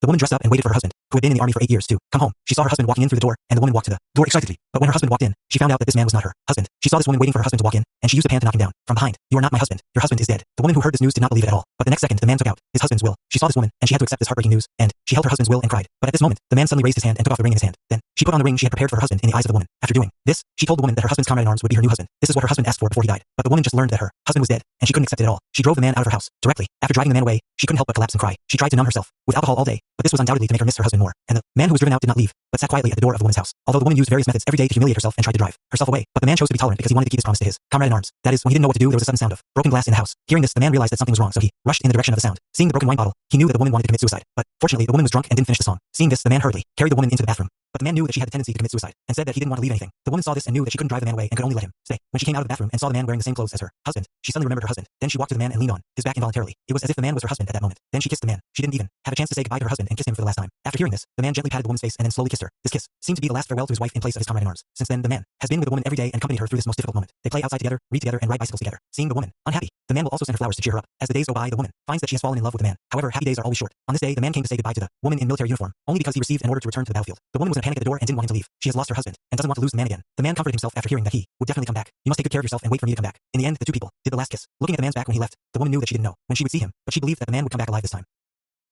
The woman dressed up and waited for her husband, who had been in the army for 8 years, to come home. She saw her husband walking in through the door, and the woman walked to the door excitedly. But when her husband walked in, she found out that this man was not her husband. She saw this woman waiting for her husband to walk in, and she used a pan to knock him down from behind. "You are not my husband. Your husband is dead." The woman who heard this news did not believe it at all. But the next second, the man took out his husband's will. She saw this woman, and she had to accept this heartbreaking news, and she held her husband's will and cried. But at this moment, the man suddenly raised his hand and took off the ring in his hand. Then she put on the ring she had prepared for her husband in the eyes of the woman. After doing this, she told the woman that her husband's comrade-in-arms would be her new husband. This is what her husband asked for before he died. But the woman just learned that her husband was dead, and she couldn't accept it at all. She drove the man out of her house directly. After driving the man away, she couldn't help but collapse and cry. She tried to numb herself with alcohol all day, but this was undoubtedly to make her miss her husband more. And the man who was driven out did not leave, but sat quietly at the door of the woman's house. Although the woman used various methods every day to humiliate herself and tried to drive herself away, but the man chose to be tolerant because he wanted to keep his promise to his comrade-in-arms. That is, when he didn't know what to do, there was a sudden sound of broken glass in the house. Hearing this, the man realized that something was wrong, so he rushed in the direction of the sound. Seeing the broken wine bottle, he knew that the woman wanted to commit suicide. But fortunately, the woman was drunk and didn't finish the song. Seeing this, the man hurriedly carried the woman into the bathroom. But the man knew that she had the tendency to commit suicide, and said that he didn't want to leave anything. The woman saw this and knew that she couldn't drive the man away and could only let him stay. When she came out of the bathroom and saw the man wearing the same clothes as her husband, she suddenly remembered her husband. Then she walked to the man and leaned on his back involuntarily. It was as if the man was her husband at that moment. Then she kissed the man. She didn't even have a chance to say goodbye to her husband and kiss him for the last time. After hearing this, the man gently patted the woman's face and then slowly kissed her. This kiss seemed to be the last farewell to his wife in place of his comrade-in-arms. Since then, the man has been with the woman every day and accompanied her through this most difficult moment. They play outside together, read together, and ride bicycles together. Seeing the woman unhappy, the man will also send her flowers to cheer her up. As the days go by, the woman finds that she has fallen in love with the man. However, happy days are always short. On this day, the man came to say goodbye to the woman in military uniform, only because he received an order to return to the battlefield. The woman was in a panic at the door and didn't want him to leave. She has lost her husband and doesn't want to lose the man again. The man comforted himself after hearing that he would definitely come back. "You must take good care of yourself and wait for me to come back." In the end, the two people did the last kiss. Looking at the man's back when he left, the woman knew that she didn't know when she would see him, but she believed that the man would come back alive this time.